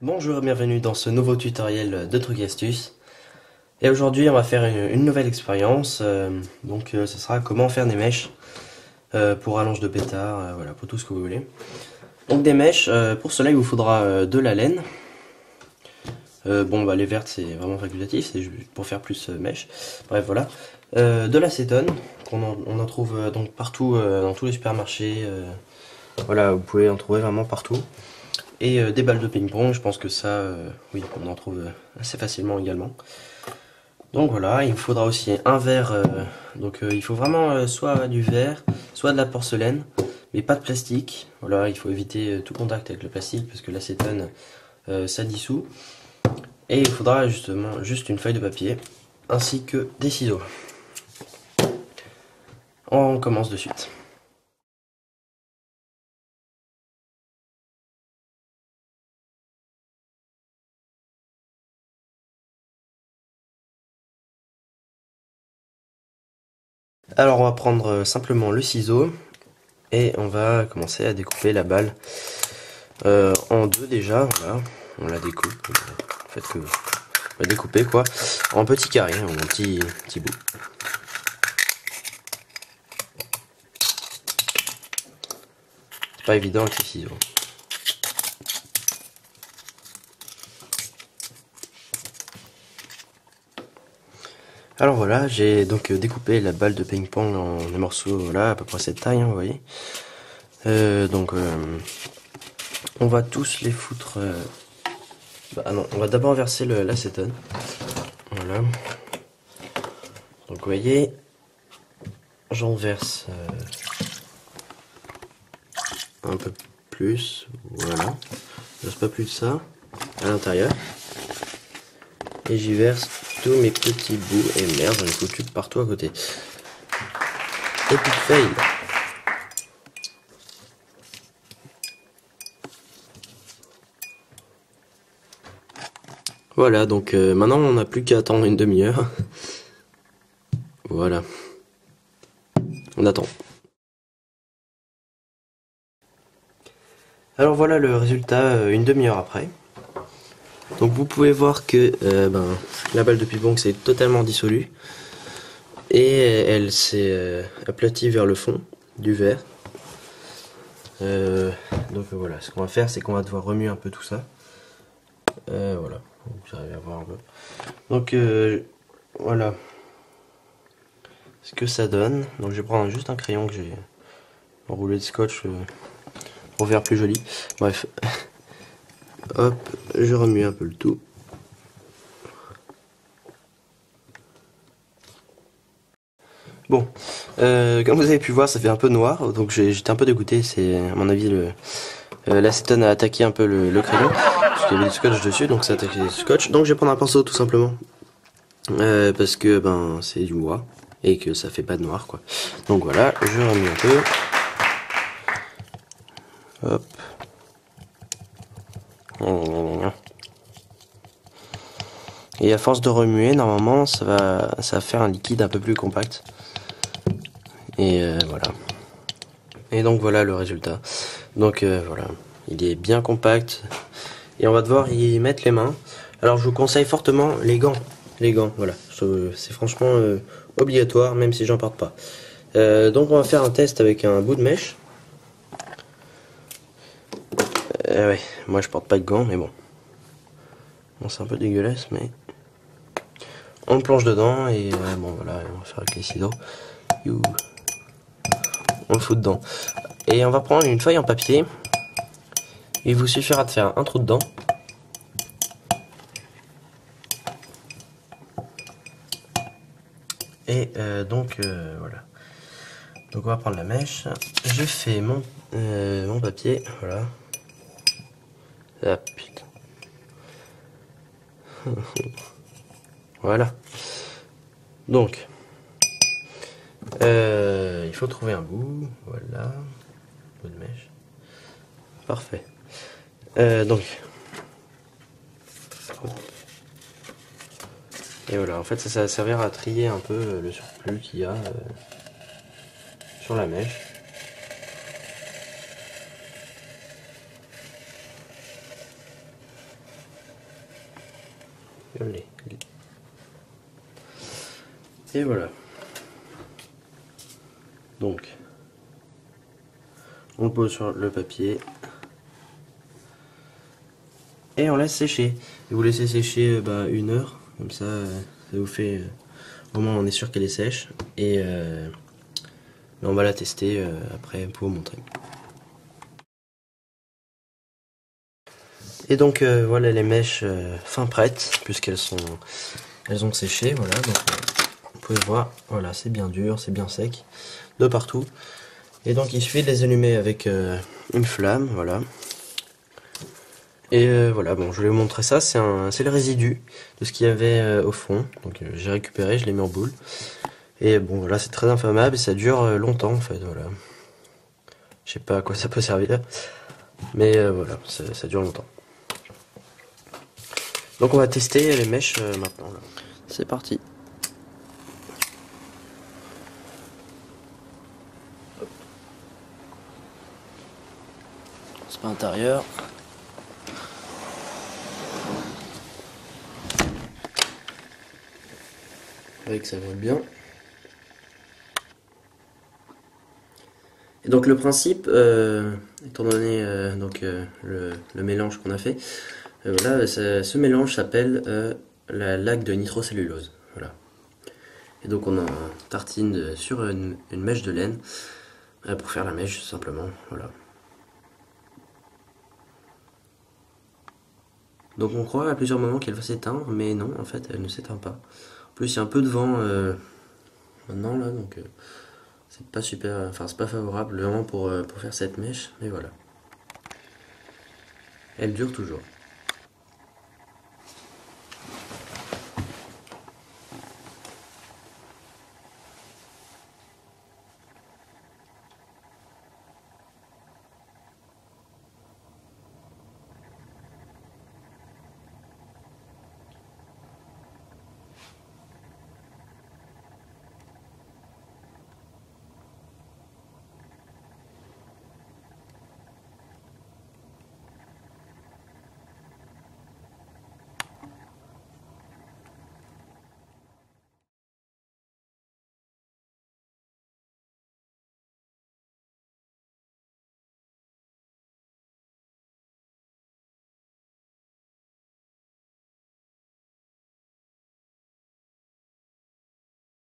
Bonjour et bienvenue dans ce nouveau tutoriel de trucs et astuces. Et aujourd'hui on va faire une nouvelle expérience. Ce sera comment faire des mèches pour rallonge de pétard, voilà, pour tout ce que vous voulez. Donc des mèches, pour cela il vous faudra de la laine. Les vertes c'est vraiment facultatif, c'est juste pour faire plus mèche. Bref voilà. De l'acétone, on en trouve donc partout dans tous les supermarchés. Voilà, vous pouvez en trouver vraiment partout. Et des balles de ping-pong, je pense que ça, oui, on en trouve assez facilement également. Donc voilà, il vous faudra aussi un verre. Il faut vraiment soit du verre, soit de la porcelaine, mais pas de plastique. Voilà, il faut éviter tout contact avec le plastique parce que l'acétone ça dissout. Et il faudra justement juste une feuille de papier ainsi que des ciseaux. On commence de suite. Alors on va prendre simplement le ciseau et on va commencer à découper la balle en deux déjà. Voilà, on la découpe. En fait que on va découper quoi en petits carrés, en petits bouts. C'est pas évident avec les ciseaux. Alors voilà, j'ai donc découpé la balle de ping-pong en des morceaux, voilà, à peu près cette taille, hein, vous voyez. On va tous les foutre. On va d'abord verser l'acétone. Voilà. Donc vous voyez, j'en verse un peu plus, voilà. Je verse pas plus de ça à l'intérieur. Et j'y verse tous mes petits bouts. Et merde, j'en ai foutu partout à côté. Epic fail. Voilà, donc maintenant on n'a plus qu'à attendre une demi-heure. Voilà. On attend. Alors voilà le résultat une demi-heure après. Donc vous pouvez voir que la balle de ping-pong s'est totalement dissolue. Et elle s'est aplatie vers le fond du verre. Voilà, ce qu'on va faire c'est qu'on va devoir remuer un peu tout ça. Voilà, vous arrivez à voir un peu. Donc voilà ce que ça donne. Donc je vais prendre juste un crayon que j'ai enroulé de scotch pour faire plus joli. Bref, hop, je remue un peu le tout. Bon, comme vous avez pu voir, ça fait un peu noir, donc j'étais un peu dégoûté. C'est à mon avis l'acétone a attaqué un peu le crayon parce qu'il y avait du scotch dessus, donc ça a attaqué le scotch. Donc je vais prendre un pinceau tout simplement parce que c'est du bois et que ça fait pas de noir quoi. Donc voilà, je remue un peu. Hop. Et à force de remuer, normalement, ça va faire un liquide un peu plus compact. Et voilà. Et donc voilà le résultat. Donc voilà, il est bien compact. Et on va devoir y mettre les mains. Alors je vous conseille fortement les gants. Les gants, voilà. C'est franchement obligatoire, même si j'en porte pas. Donc on va faire un test avec un bout de mèche. Ouais, moi je porte pas de gants, mais bon. Bon, c'est un peu dégueulasse, mais on plonge dedans et voilà, on va faire avec les ciseaux. On le fout dedans. Et on va prendre une feuille en papier. Il vous suffira de faire un trou dedans. Et voilà. Donc on va prendre la mèche. Je fais mon papier, voilà. Ah putain. Voilà. Donc, il faut trouver un bout, voilà. Bout de mèche. Parfait. Et voilà, en fait ça va servir à trier un peu le surplus qu'il y a sur la mèche. Allez. Et voilà. Donc, on le pose sur le papier et on laisse sécher. Et vous laissez sécher 1 heure, comme ça, ça vous fait. Au moins, on est sûr qu'elle est sèche. Et on va la tester après pour vous montrer. Et donc voilà les mèches fin prêtes, elles ont séché, voilà. Donc vous pouvez voir, voilà, c'est bien dur, c'est bien sec de partout. Et donc il suffit de les allumer avec une flamme, voilà. Et voilà, bon, je vais vous montrer ça, c'est le résidu de ce qu'il y avait au fond. Donc j'ai récupéré, je l'ai mis en boule. Et bon, voilà, c'est très inflammable et ça dure longtemps en fait, voilà. Je sais pas à quoi ça peut servir, mais voilà, ça dure longtemps. Donc on va tester les mèches maintenant. C'est parti. C'est pas intérieur. Avec ça va bien. Et donc le principe, étant donné le mélange qu'on a fait, voilà, ce mélange s'appelle la laque de nitrocellulose. Voilà. Et donc on en tartine sur une mèche de laine pour faire la mèche simplement. Voilà. Donc on croit à plusieurs moments qu'elle va s'éteindre, mais non, en fait elle ne s'éteint pas. En plus il y a un peu de vent maintenant là, donc c'est pas super, enfin c'est pas favorable vraiment pour faire cette mèche, mais voilà. Elle dure toujours.